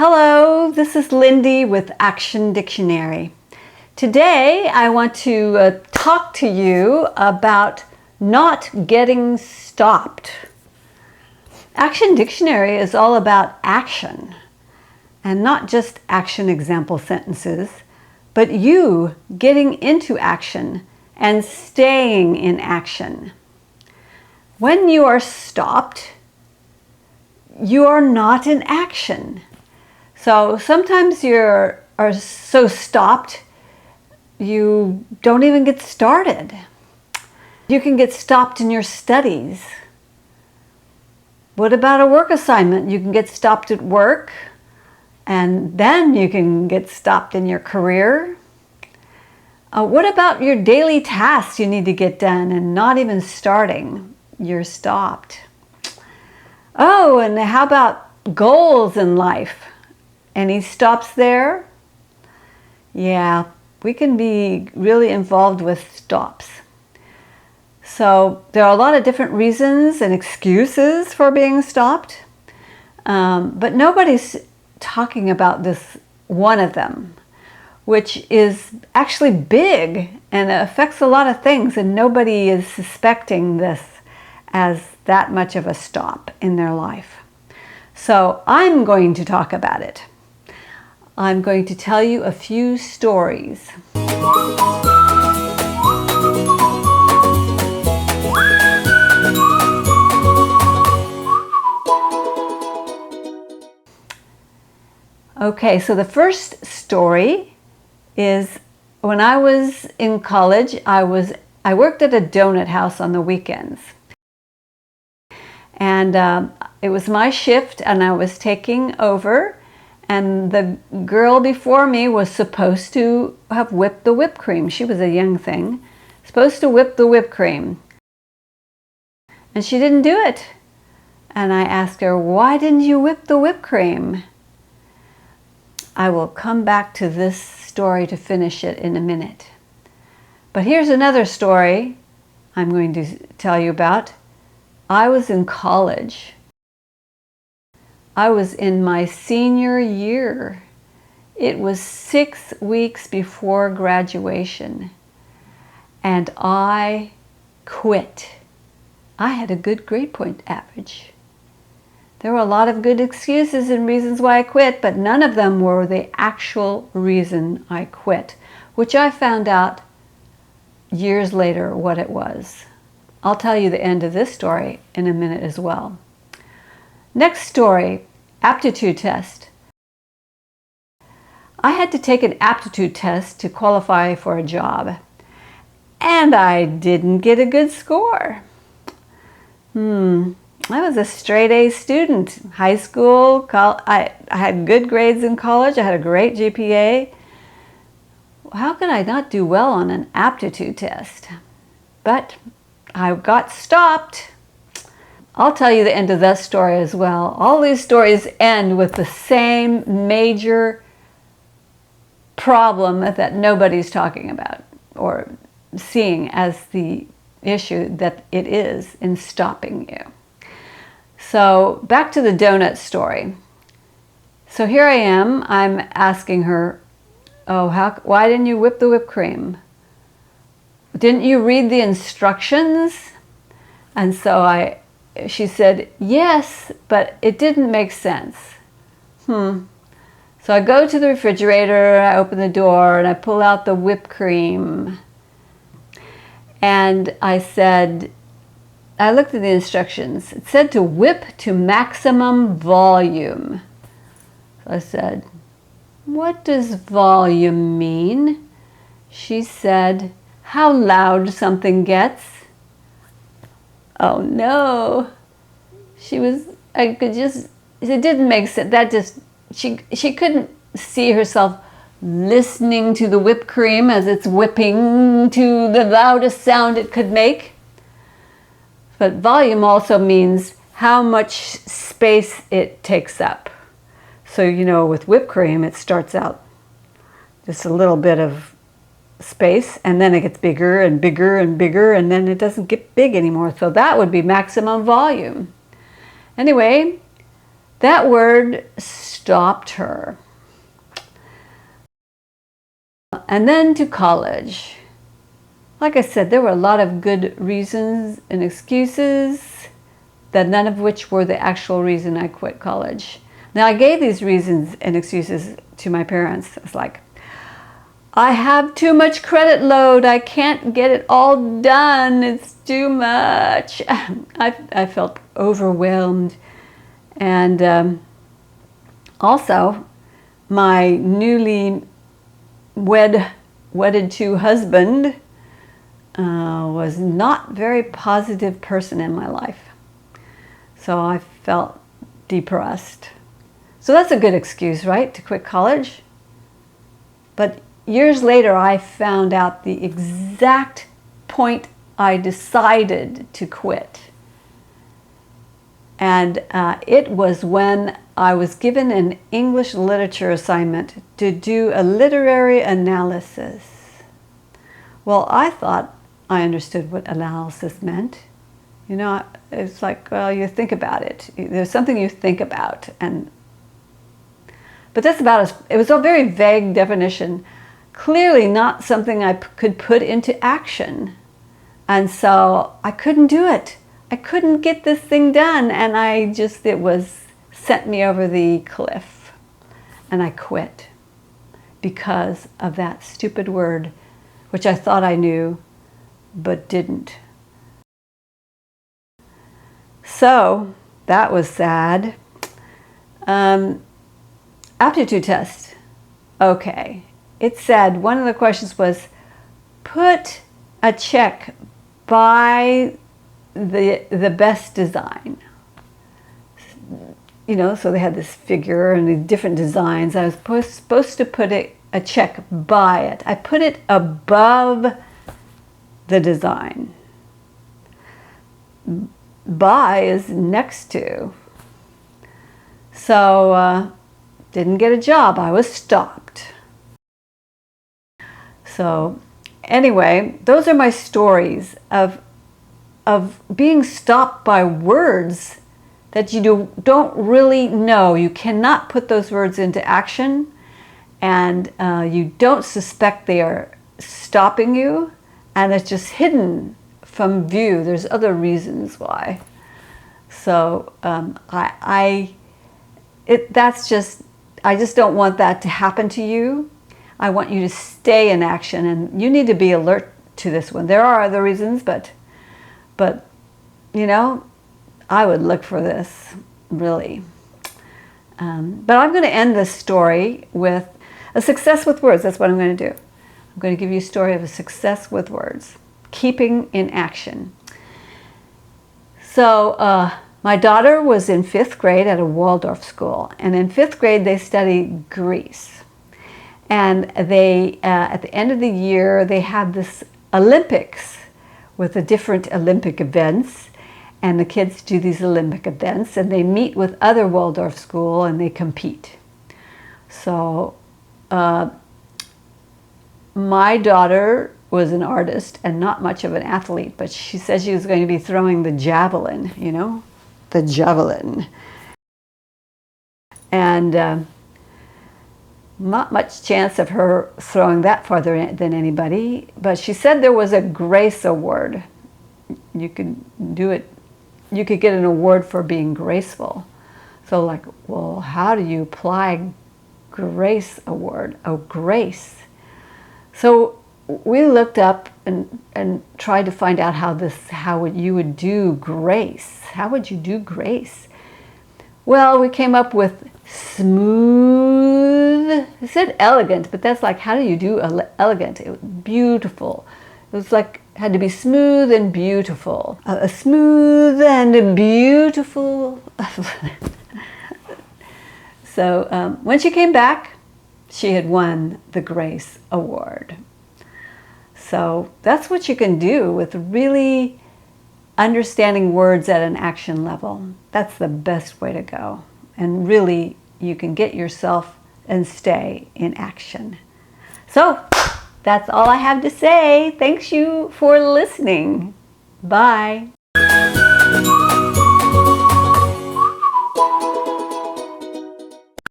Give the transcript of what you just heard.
Hello, this is Lindy with Action Dictionary. Today I want to talk to you about not getting stopped. Action Dictionary is all about action, and not just action example sentences, but you getting into action and staying in action. When you are stopped, you are not in action. So sometimes you are so stopped, you don't even get started. You can get stopped in your studies. What about a work assignment? You can get stopped at work, and then you can get stopped in your career. What about your daily tasks you need to get done and not even starting? You're stopped. Oh, and how about goals in life? Any stops there? Yeah, we can be really involved with stops. So there are a lot of different reasons and excuses for being stopped, but nobody's talking about this one of them, which is actually big and affects a lot of things, and nobody is suspecting this as that much of a stop in their life. So I'm going to talk about it. I'm going to tell you a few stories. Okay, so the first story is when I was in college, I worked at a donut house on the weekends. And it was my shift, and I was taking over, and the girl before me was supposed to have whipped the whipped cream. She was a young thing, supposed to whip the whipped cream. And she didn't do it. And I asked her, "Why didn't you whip the whipped cream?" I will come back to this story to finish it in a minute. But here's another story I'm going to tell you about. I was in college. I was in my senior year. It was 6 weeks before graduation, and I quit. I had a good grade point average. There were a lot of good excuses and reasons why I quit, but none of them were the actual reason I quit, which I found out years later what it was. I'll tell you the end of this story in a minute as well. Next story, aptitude test. I had to take an aptitude test to qualify for a job, and I didn't get a good score. I was a straight A student. High school, I had good grades in college. I had a great GPA. How could I not do well on an aptitude test? But I got stopped. I'll tell you the end of that story as well. All these stories end with the same major problem that nobody's talking about or seeing as the issue that it is in stopping you. So back to the donut story. So here I am. I'm asking her, "Oh, why didn't you whip the whipped cream? Didn't you read the instructions?" And so she said, "Yes, but it didn't make sense." So I go to the refrigerator, I open the door, and I pull out the whipped cream. And I looked at the instructions. It said to whip to maximum volume. So I said, "What does volume mean?" She said, "How loud something gets." Oh no. It didn't make sense. She couldn't see herself listening to the whipped cream as it's whipping to the loudest sound it could make. But volume also means how much space it takes up. So, with whipped cream, it starts out just a little bit of space, and then it gets bigger and bigger and bigger, and then it doesn't get big anymore. So that would be maximum volume. Anyway, That word stopped her. And then to college. Like I said, there were a lot of good reasons and excuses, that none of which were the actual reason I quit college. Now, I gave these reasons and excuses to my parents. It's like, I have too much credit load. I can't get it all done. It's too much. I felt overwhelmed. And also, my newly wedded to husband was not a very positive person in my life. So I felt depressed. So that's a good excuse, right, to quit college? But years later, I found out the exact point I decided to quit. And it was when I was given an English literature assignment to do a literary analysis. Well, I thought I understood what analysis meant. You know, it's like, well, you think about it. There's something you think about. But that's about it was a very vague definition. Clearly not something I could put into action. And so I couldn't do it. I couldn't get this thing done. And it sent me over the cliff. And I quit because of that stupid word, which I thought I knew, but didn't. So that was sad. Aptitude test. Okay. It said, one of the questions was, put a check by the best design. You know, so they had this figure and the different designs. I was supposed to put a check by it. I put it above the design. By is next to. So, didn't get a job. I was stopped. So, anyway, those are my stories of being stopped by words that you don't really know. You cannot put those words into action, and you don't suspect they are stopping you, and it's just hidden from view. There's other reasons why. So I just don't want that to happen to you. I want you to stay in action, and you need to be alert to this one. There are other reasons, but you know, I would look for this, really. But I'm going to end this story with a success with words. That's what I'm going to do. I'm going to give you a story of a success with words. Keeping in action. So my daughter was in 5th grade at a Waldorf school. And in 5th grade, they studied Greece. And they, at the end of the year, they have this Olympics with the different Olympic events. And the kids do these Olympic events, and they meet with other Waldorf school and they compete. So my daughter was an artist and not much of an athlete, but she said she was going to be throwing the javelin, you know, the javelin. And not much chance of her throwing that farther than anybody, but she said there was a grace award. You could do it, you could get an award for being graceful. So like, well, how do you apply grace award? Oh, grace. So we looked up and tried to find out how you would do grace. How would you do grace? Well, we came up with smooth. It said elegant, but that's like, how do you do elegant? It was beautiful. It was like, had to be smooth and beautiful. Smooth and beautiful. So when she came back, she had won the Grace Award. So that's what you can do with really understanding words at an action level. That's the best way to go. And really, you can get yourself and stay in action. So that's all I have to say. Thanks you for listening. Bye.